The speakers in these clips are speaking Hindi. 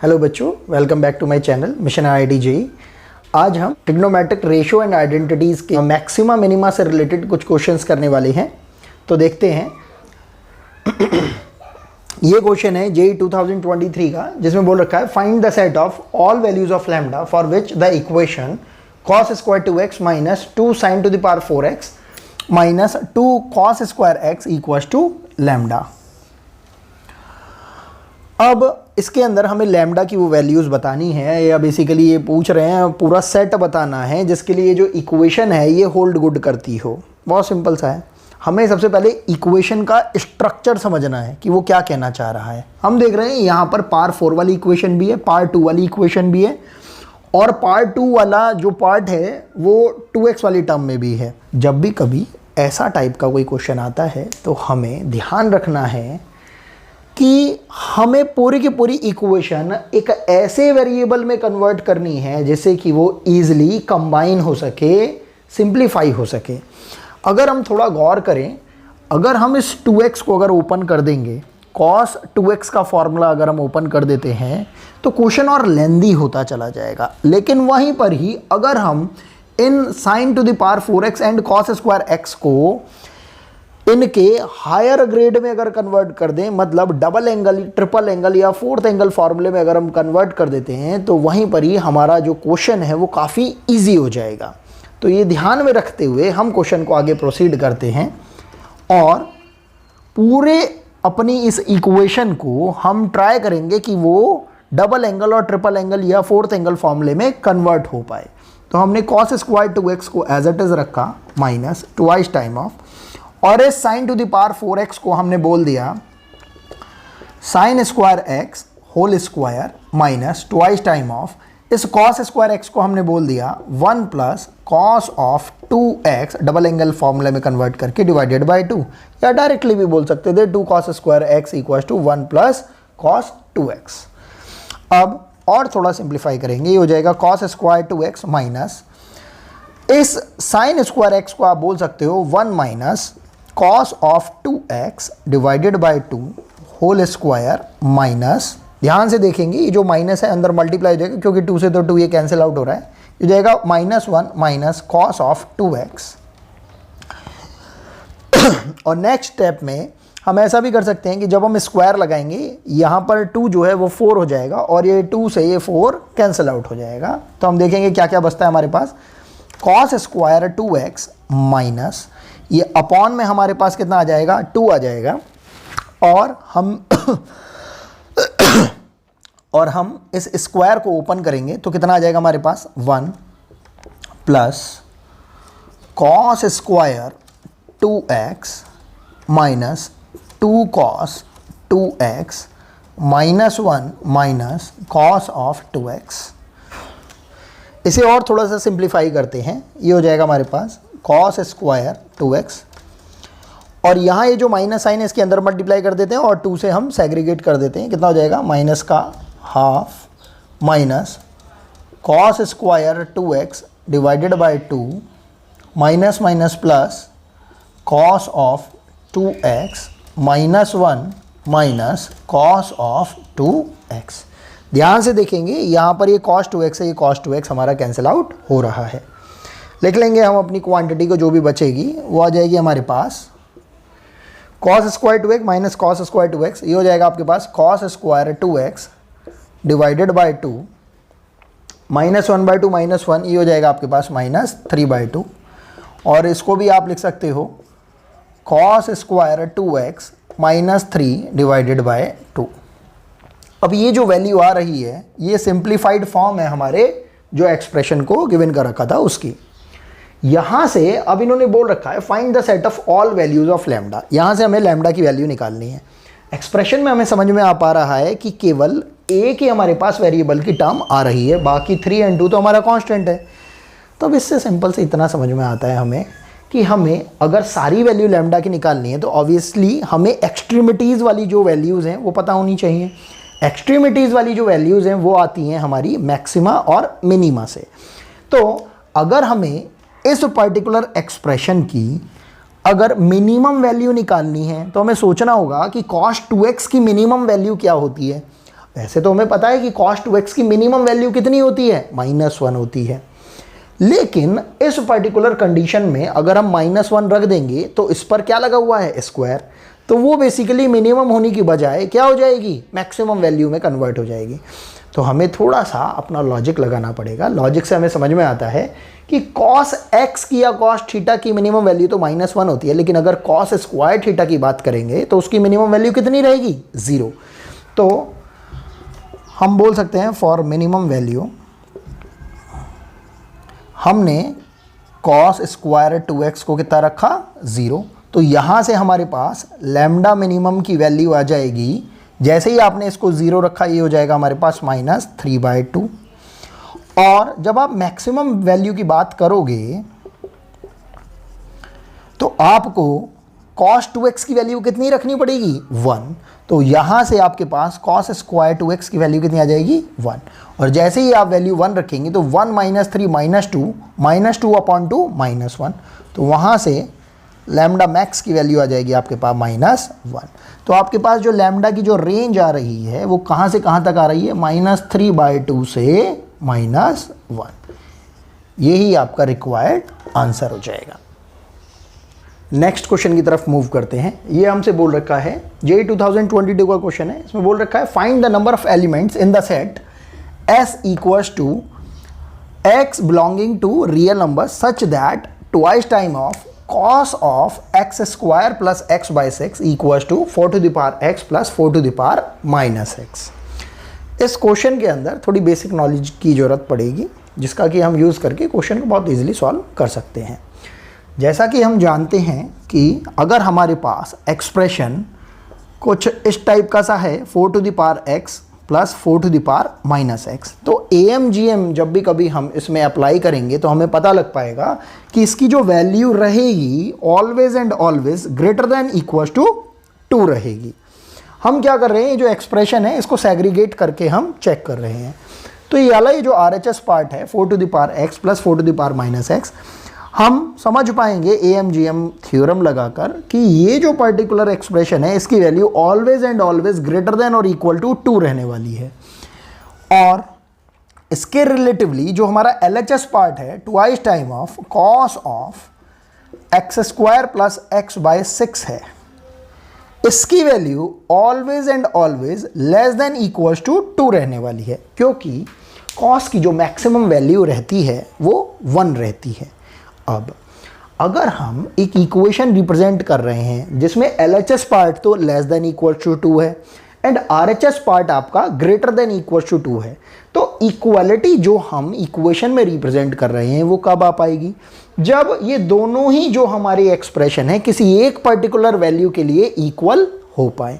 हेलो बच्चों, welcome back to my channel mission IIT JEE। आज हम ट्रिग्नोमेट्रिक रेशियो एंड आइडेंटिटीज़ के मैक्सिमा मिनिमा से रिलेटेड कुछ क्वेश्चंस करने वाले हैं। तो देखते हैं। ये क्वेश्चन है JEE 2023 का, जिसमें बोल रखा है find the set of all values of lambda for which the equation cos square 2x minus 2 sin to the power 4x minus 2 cos square x equals to lambda. अब इसके अंदर हमें लैम्डा की वो वैल्यूज़ बतानी है, या बेसिकली ये पूछ रहे हैं पूरा सेट बताना है जिसके लिए जो इक्वेशन है ये होल्ड गुड करती हो। बहुत सिंपल सा है। हमें सबसे पहले इक्वेशन का स्ट्रक्चर समझना है कि वो क्या कहना चाह रहा है। हम देख रहे हैं यहाँ पर पावर 4 वाली इक्वेशन भी है, पावर 2 वाली इक्वेशन भी है, और पावर 2 वाला जो पार्ट है वो 2x वाली टर्म में भी है। जब भी कभी ऐसा टाइप का कोई क्वेश्चन आता है तो हमें ध्यान रखना है कि हमें पूरी की पूरी इक्वेशन एक ऐसे वेरिएबल में कन्वर्ट करनी है जिससे कि वो ईजिली कंबाइन हो सके, सिंप्लीफाई हो सके। अगर हम थोड़ा गौर करें, अगर हम इस 2x को अगर ओपन कर देंगे, cos 2x का फॉर्मूला अगर हम ओपन कर देते हैं तो क्वेश्चन और लेंदी होता चला जाएगा। लेकिन वहीं पर ही अगर हम इन sin to the power 4x and cos square x को इनके हायर ग्रेड में अगर कन्वर्ट कर दें, मतलब डबल एंगल, ट्रिपल एंगल या फोर्थ एंगल फॉर्मूले में अगर हम कन्वर्ट कर देते हैं तो वहीं पर ही हमारा जो क्वेश्चन है वो काफ़ी इजी हो जाएगा। तो ये ध्यान में रखते हुए हम क्वेश्चन को आगे प्रोसीड करते हैं और पूरे अपनी इस इक्वेशन को हम ट्राई करेंगे कि वो डबल एंगल और ट्रिपल एंगल या फोर्थ एंगल फॉर्मूले में कन्वर्ट हो पाए। तो हमने cos स्क्वायर 2x को एज इट इज़ रखा माइनस ट्वाइस टाइम ऑफ, और इस sin to the power 4x को हमने बोल दिया sin square x whole square minus twice time of, इस cos स्क्वायर x को हमने बोल दिया 1 plus cos of 2x double angle फॉर्मूले में कन्वर्ट करके डिवाइडेड बाय 2, या डायरेक्टली भी बोल सकते थे 2 cos square x equal to 1 plus cos 2x। अब और थोड़ा सिंप्लीफाई करेंगे, ये हो जाएगा cos स्क्वायर 2x माइनस इस sin स्क्वायर x को आप बोल सकते हो 1 minus cos of 2x divided by 2 whole square minus, ध्यान से देखेंगे ये जो माइनस है अंदर मल्टीप्लाई हो जाएगा क्योंकि 2 से तो 2 ये कैंसिल आउट हो रहा है, ये जाएगा -1 माइनस cos ऑफ 2x। और नेक्स्ट स्टेप में हम ऐसा भी कर सकते हैं कि जब हम स्क्वायर लगाएंगे यहाँ पर 2 जो है वो 4 हो जाएगा और ये 2 से ये 4 कैंसिल आउट हो जाएगा। तो हम देखेंगे क्या क्या बचता है हमारे पास, cos स्क्वायर 2x माइनस ये अपॉन में हमारे पास कितना आ जाएगा, 2 आ जाएगा, और हम इस स्क्वायर को ओपन करेंगे तो कितना आ जाएगा हमारे पास 1 plus cos square 2x minus 2 cos 2x minus 1 minus cos of 2x। इसे और थोड़ा सा सिंप्लीफाई करते हैं, ये हो जाएगा हमारे पास cos स्क्वायर 2x, और यहाँ ये जो माइनस साइन है इसके अंदर मल्टीप्लाई कर देते हैं और 2 से हम सेग्रीगेट कर देते हैं, कितना हो जाएगा माइनस का half minus cos square 2x divided by 2 minus minus plus cos of 2x minus 1 minus cos of 2x। ध्यान से देखेंगे यहाँ पर ये cos 2x है, ये cos 2x हमारा कैंसिल आउट हो रहा है। लिख लेंगे हम अपनी क्वांटिटी को, जो भी बचेगी वो आ जाएगी हमारे पास cos square 2x minus cos square 2x, ये हो जाएगा आपके पास cos square 2x divided by 2 minus 1 by 2 minus 1, ये हो जाएगा आपके पास माइनस 3 बाई 2, और इसको भी आप लिख सकते हो cos square 2x minus 3 divided by 2। अब ये जो वैल्यू आ रही है ये सिंप्लीफाइड फॉर्म है हमारे जो एक्सप्रेशन को गिवन कर रखा था उसकी। यहाँ से अब इन्होंने बोल रखा है find the set of all values of lambda, यहाँ से हमें लैम्डा की वैल्यू निकालनी है। एक्सप्रेशन में हमें समझ में आ पा रहा है कि केवल एक ही हमारे पास वेरिएबल की टर्म आ रही है, बाकी 3 और 2 तो हमारा कांस्टेंट है। तो अब इससे सिंपल से इतना समझ में आता है हमें कि हमें अगर सारी वैल्यू लैम्डा की निकालनी है तो ऑब्वियसली हमें एक्सट्रीमिटीज़ वाली जो वैल्यूज़ हैं वो पता होनी चाहिए। एक्सट्रीमिटीज़ वाली जो वैल्यूज़ हैं वो आती हैं हमारी मैक्सिमा और मिनिमा से। तो अगर हमें इस पर्टिकुलर एक्सप्रेशन की अगर मिनिमम वैल्यू निकालनी है तो हमें सोचना होगा कि cos 2x की मिनिमम वैल्यू क्या होती है। वैसे तो हमें पता है कि cos 2x की मिनिमम वैल्यू कितनी होती है, -1 होती है, लेकिन इस पर्टिकुलर कंडीशन में अगर हम -1 रख देंगे तो इस पर क्या लगा हुआ है, स्क्वायर, तो वो बेसिकली मिनिमम होने की बजाय क्या हो जाएगी, मैक्सिमम वैल्यू में कन्वर्ट हो जाएगी। तो हमें थोड़ा सा अपना लॉजिक लगाना पड़ेगा। लॉजिक से हमें समझ में आता है कि cos x की या cos थीटा की मिनिमम वैल्यू तो -1 होती है, लेकिन अगर cos स्क्वायर थीटा की बात करेंगे तो उसकी मिनिमम वैल्यू कितनी रहेगी, 0। तो हम बोल सकते हैं फॉर मिनिमम वैल्यू हमने cos स्क्वायर 2x को कितना रखा, 0। तो यहाँ से हमारे पास लैम्डा मिनिमम की वैल्यू आ जाएगी, जैसे ही आपने इसको 0 रखा ये हो जाएगा हमारे पास -3/2। और जब आप मैक्सिमम वैल्यू की बात करोगे तो आपको cos 2x की वैल्यू कितनी रखनी पड़ेगी, 1। तो यहाँ से आपके पास cos स्क्वायर 2x की वैल्यू कितनी आ जाएगी, 1। और जैसे ही आप वैल्यू 1 रखेंगे तो 1 - 3 -2 -1, तो वहाँ से लैम्डा मैक्स की वैल्यू आ जाएगी आपके पास -1। तो आपके पास जो लैम्डा की जो रेंज आ रही है वो कहाँ से कहाँ तक आ रही है, -3/2 से -1। यही आपका रिक्वायर्ड आंसर हो जाएगा। नेक्स्ट क्वेश्चन की तरफ मूव करते हैं। ये हमसे बोल रखा है, JEE 2022 का क्वेश्चन है। इसमें बोल रखा है find the number of elements in the set S equals to x belonging to real number such that twice time of cos of x square plus x/6 equals to 4 to the power x plus 4 to the power -x। इस क्वेश्चन के अंदर थोड़ी बेसिक नॉलेज की ज़रूरत पड़ेगी, जिसका कि हम यूज़ करके क्वेश्चन को बहुत इजीली सॉल्व कर सकते हैं। जैसा कि हम जानते हैं कि अगर हमारे पास एक्सप्रेशन कुछ इस टाइप का सा है, 4 to the power x plus 4 to the power -x, तो AMGM जब भी कभी हम इसमें अप्लाई करेंगे तो हमें पता लग पाएगा कि इसकी जो वैल्यू रहेगी always and always greater than equals to 2 रहेगी। हम क्या कर रहे हैं, जो एक्सप्रेशन है इसको सेग्रीगेट करके हम चेक कर रहे हैं। तो ये वाला ये जो RHS पार्ट है 4 to the power x plus 4 to the power -x, हम समझ पाएंगे AMGM थ्योरम लगाकर कि ये जो पर्टिकुलर एक्सप्रेशन है इसकी value always and always greater then और इक्वल टू 2 रहने वाली है। और इसके रिलेटिवली जो हमारा LHS पार्ट है, twice time of cos of x square plus x/6 है, इसकी value always and always less than equals to 2 रहने वाली है, क्योंकि कॉस की जो मैक्सिमम वैल्यू रहती है वो 1 रहती है। अब अगर हम एक इक्वेशन रिप्रेजेंट कर रहे हैं जिसमें LHS पार्ट तो लेस देन इक्वल टू 2 है एंड RHS पार्ट आपका ग्रेटर देन इक्वल टू 2 है, तो इक्वालिटी जो हम इक्वेशन में रिप्रेजेंट कर रहे हैं वो कब आ पाएगी, जब ये दोनों ही जो हमारी एक्सप्रेशन है किसी एक पर्टिकुलर वैल्यू के लिए इक्वल हो पाए।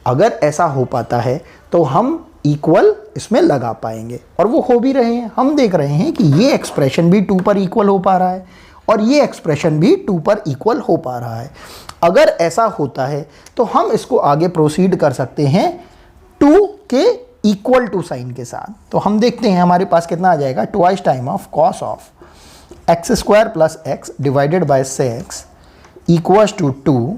अगर ऐसा हो पाता है तो हम इक्वल इसमें लगा पाएंगे, और वो हो भी रहे हैं। हम देख रहे हैं कि ये एक्सप्रेशन भी 2 पर इक्वल हो पा रहा है और ये एक्सप्रेशन भी 2 पर इक्वल हो पा रहा है। अगर ऐसा होता है तो हम इसको आगे प्रोसीड कर सकते हैं 2 के इक्वल टू साइन के साथ। तो हम देखते हैं हमारे पास कितना आ जाएगा, twice time of cos of x square plus x divided by 6 equals to 2,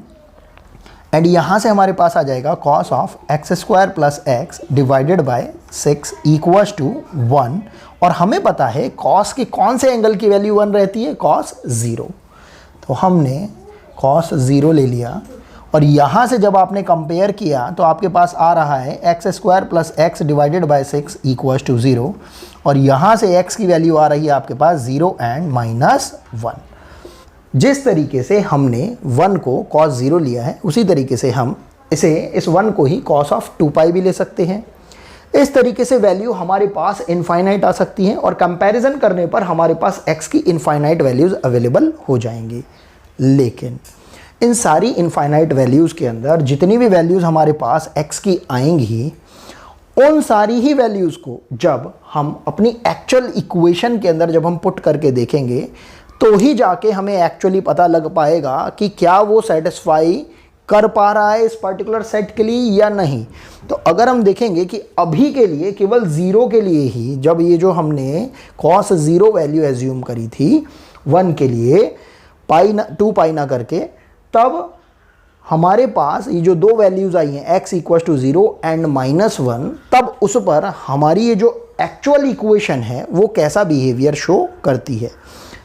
and यहाँ से हमारे पास आ जाएगा cos of x square plus x divided by 6 equals to 1। और हमें पता है cos के कौन से एंगल की वैल्यू 1 रहती है, cos 0। तो हमने cos 0 ले लिया, और यहाँ से जब आपने कंपेयर किया तो आपके पास आ रहा है x square plus x divided by 6 equals to 0, और यहाँ से x की वैल्यू आ रही है आपके पास 0 एंड -1। जिस तरीके से हमने 1 को cos 0 लिया है उसी तरीके से हम इस 1 को ही cos ऑफ 2π भी ले सकते हैं। इस तरीके से वैल्यू हमारे पास इनफाइनाइट आ सकती है, और कंपैरिजन करने पर हमारे पास x की इनफाइनाइट वैल्यूज़ अवेलेबल हो जाएंगी। लेकिन इन सारी इनफाइनाइट वैल्यूज़ के अंदर जितनी भी वैल्यूज़ हमारे पास x की आएंगी, उन सारी ही वैल्यूज़ को जब हम अपनी एक्चुअल इक्वेशन के अंदर जब हम पुट करके देखेंगे तो ही जाके हमें एक्चुअली पता लग पाएगा कि क्या वो सेटिस्फाई कर पा रहा है इस पर्टिकुलर सेट के लिए या नहीं। तो अगर हम देखेंगे कि अभी के लिए केवल 0 के लिए ही, जब ये जो हमने cos 0 वैल्यू एज्यूम करी थी 1 के लिए 2π ना करके, तब हमारे पास ये जो दो वैल्यूज़ आई हैं x इक्वल टू 0 एंड -1, तब उस पर हमारी ये जो एक्चुअल इक्वेशन है वो कैसा बिहेवियर शो करती है।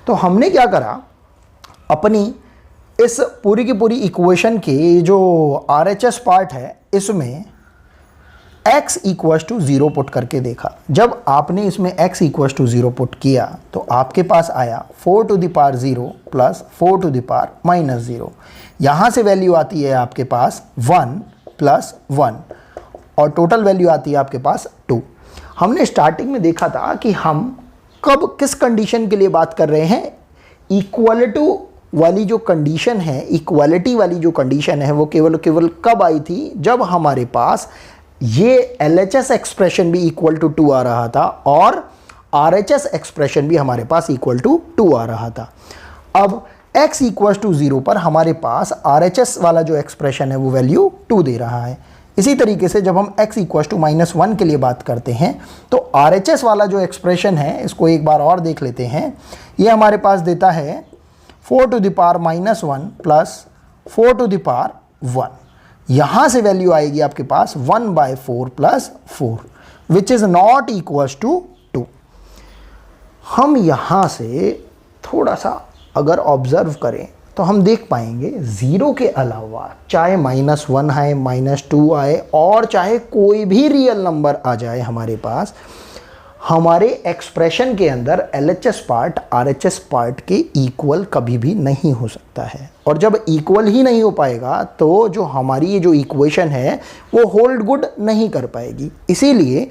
तो हमने क्या करा, अपनी इस पूरी की पूरी इक्वेशन के जो RHS पार्ट है इसमें x इक्वल टू 0 पुट करके देखा। जब आपने इसमें x इक्वल टू 0 पुट किया तो आपके पास आया 4 to the power 0 plus 4 to the power -0। यहाँ से वैल्यू आती है आपके पास 1 प्लस 1 और टोटल वैल्यू आती है आपके पास 2। हमने स्टार्टिंग में देखा था कि हम कब किस कंडीशन के लिए बात कर रहे हैं, इक्वलिटी वाली जो कंडीशन है, इक्वालिटी वाली जो कंडीशन है वो केवल कब आई थी, जब हमारे पास ये LHS एक्सप्रेशन भी इक्वल टू 2 आ रहा था और RHS एक्सप्रेशन भी हमारे पास इक्वल टू 2 आ रहा था। अब x इक्वल टू 0 पर हमारे पास RHS वाला जो एक्सप्रेशन है वो वैल्यू 2 दे रहा है। इसी तरीके से जब हम x इक्वल टू -1 के लिए बात करते हैं तो RHS वाला जो एक्सप्रेशन है, इसको एक बार और देख लेते हैं। ये हमारे पास देता है 4 to the power -1 plus 4 to the power 1। यहाँ से वैल्यू आएगी आपके पास 1/4 plus 4 which is not equal to 2। हम यहाँ से थोड़ा सा अगर ऑब्जर्व करें तो हम देख पाएंगे 0 के अलावा चाहे -1 आए, -2 आए और चाहे कोई भी रियल नंबर आ जाए हमारे पास, हमारे एक्सप्रेशन के अंदर LHS पार्ट RHS पार्ट के इक्वल कभी भी नहीं हो सकता है। और जब इक्वल ही नहीं हो पाएगा तो जो हमारी ये जो इक्वेशन है वो होल्ड गुड नहीं कर पाएगी। इसीलिए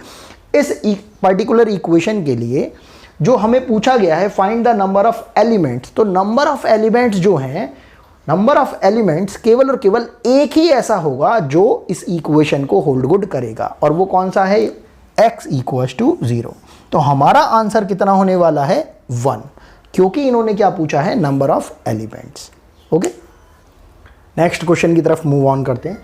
इस पर्टिकुलर इक्वेशन के लिए जो हमें पूछा गया है find the number of elements, तो नंबर ऑफ एलिमेंट्स जो हैं, नंबर ऑफ एलिमेंट्स केवल और केवल एक ही ऐसा होगा जो इस इक्वेशन को होल्ड गुड करेगा, और वो कौन सा है, x इक्वल टू 0। तो हमारा आंसर कितना होने वाला है, 1, क्योंकि इन्होंने क्या पूछा है, number of elements. Okay, next question की तरफ मूव ऑन करते हैं।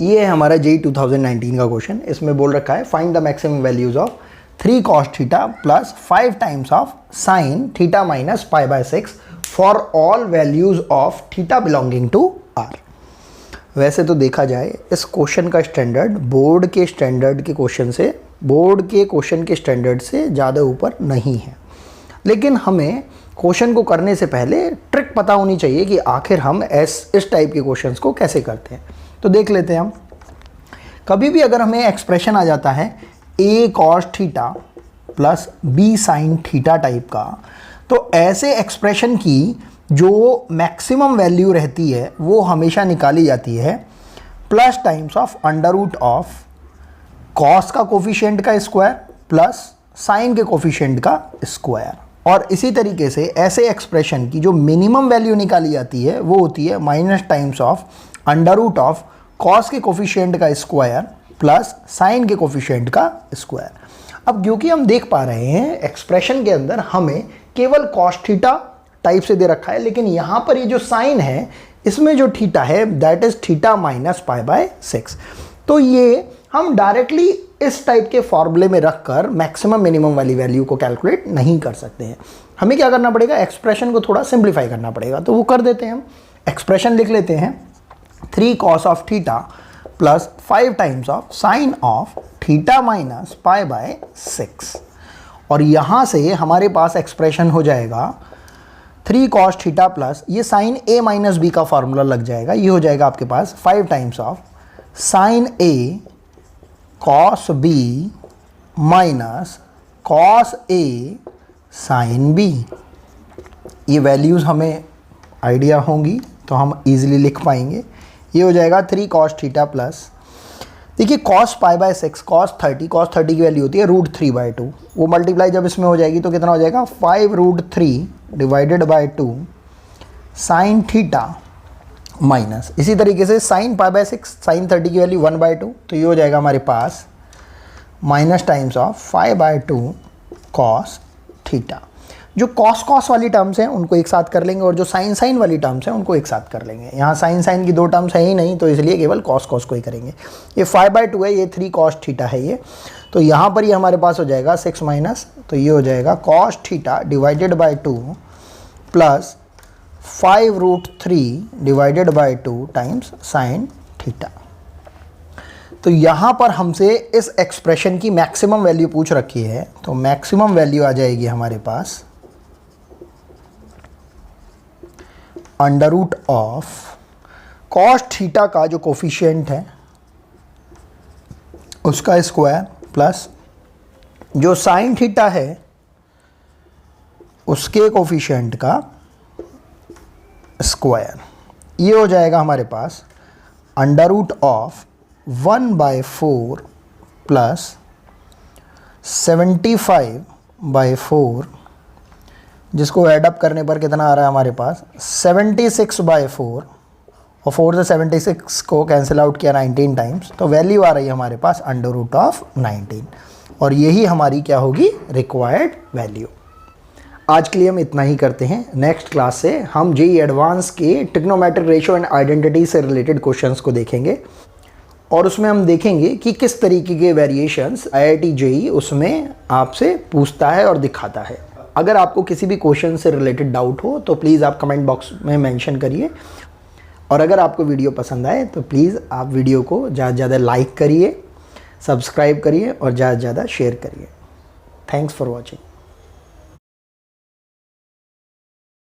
ये है हमारा JEE 2019 का क्वेश्चन। इसमें बोल रखा है find the maximum values of 3 cos theta plus 5 times of sine theta minus π/6 for all values of theta belonging to R। वैसे तो देखा जाए इस क्वेश्चन का स्टैंडर्ड बोर्ड के क्वेश्चन के स्टैंडर्ड से ज़्यादा ऊपर नहीं है, लेकिन हमें क्वेश्चन को करने से पहले ट्रिक पता होनी चाहिए कि आखिर हम इस टाइप के क्वेश्चंस को कैसे करते हैं। तो देख लेते हैं हम। कभी भी अगर हमें एक्सप्रेशन आ जाता है a cos theta plus b sin theta type का, तो ऐसे एक्सप्रेशन की जो मैक्सिमम वैल्यू रहती है वो हमेशा निकाली जाती है plus times of under root of cos का कोफिशिएंट का स्क्वायर प्लस साइन के कोफिशिएंट का स्क्वायर। और इसी तरीके से ऐसे एक्सप्रेशन की जो मिनिमम वैल्यू निकाली जाती है वो होती है minus times of under root of cos के कोफिशिएंट का स्क्वायर प्लस साइन के कोफिशिएंट का स्क्वायर। अब क्योंकि हम देख पा रहे हैं एक्सप्रेशन के अंदर हमें केवल कॉस थीटा टाइप से दे रखा है, लेकिन यहाँ पर ये जो साइन है इसमें जो थीटा है दैट इज थीटा माइनस π/6। तो ये हम डायरेक्टली इस टाइप के फॉर्मूले में रखकर मैक्सिमम मिनिमम वाली वैल्यू को कैलकुलेट नहीं कर सकते हैं। हमें क्या करना पड़ेगा, एक्सप्रेशन को थोड़ा सिंप्लीफाई करना पड़ेगा। तो वो कर देते हैं हम। एक्सप्रेशन लिख लेते हैं 3 cos of theta plus 5 times of sine of theta minus π/6, और यहाँ से हमारे पास एक्सप्रेशन हो जाएगा 3 cos थीटा प्लस ये साइन a माइनस बी का फार्मूला लग जाएगा, ये हो जाएगा आपके पास 5 times of sine a cos b minus cos a sine b। ये वैल्यूज़ हमें आइडिया होंगी तो हम इजीली लिख पाएंगे। ये हो जाएगा 3 cos थीटा प्लस, देखिए cos π/6 cos 30 की वैल्यू होती है √3/2, वो मल्टीप्लाई जब इसमें हो जाएगी तो कितना हो जाएगा 5√3 divided by 2 sign theta minus, इसी तरीके से साइन π/6 साइन 30 की वैल्यू 1/2, तो ये हो जाएगा हमारे पास minus times of 5/2 cos theta. जो cos वाली टर्म्स हैं उनको एक साथ कर लेंगे और जो साइन वाली टर्म्स हैं उनको एक साथ कर लेंगे। यहाँ साइन की 2 टर्म्स है ही नहीं, तो इसलिए केवल cos को ही करेंगे। ये 5/2 है, ये 3 cos थीटा है ये, तो यहाँ पर ये हमारे पास हो जाएगा 6 माइनस, तो ये हो जाएगा cos theta divided by 2 plus 5√3 divided by 2 times sine theta. तो यहाँ पर हमसे इस एक्सप्रेशन की मैक्सिमम वैल्यू पूछ रखी है, तो मैक्सिमम वैल्यू आ जाएगी हमारे पास under root of cos theta का जो कोफिशिएंट है उसका स्क्वायर प्लस जो साइन थीटा है उसके कोफिशिएंट का स्क्वायर। ये हो जाएगा हमारे पास अंडर रूट ऑफ 1/4 प्लस 75/4, जिसको ऐडअप करने पर कितना आ रहा है हमारे पास 76/4, और 4 से 76 को कैंसिल आउट किया 19 टाइम्स, तो वैल्यू आ रही है हमारे पास अंडर रूट ऑफ 19, और यही हमारी क्या होगी रिक्वायर्ड वैल्यू। आज के लिए हम इतना ही करते हैं। नेक्स्ट क्लास से हम जेईई एडवांस के ट्रिग्नोमेट्रिक रेशियो एंड आइडेंटिटी से रिलेटेड क्वेश्चंस को देखेंगे, और उसमें हम देखेंगे कि किस तरीके के वेरिएशंस आईआईटी जेईई उसमें आपसे पूछता है और दिखाता है। अगर आपको किसी भी क्वेश्चन से रिलेटेड डाउट हो तो प्लीज़ आप कमेंट बॉक्स में मेंशन करिए, और अगर आपको वीडियो पसंद आए तो प्लीज़ आप वीडियो को ज़्यादा से ज़्यादा लाइक करिए, सब्सक्राइब करिए और ज़्यादा से ज़्यादा शेयर करिए। Thanks for watching.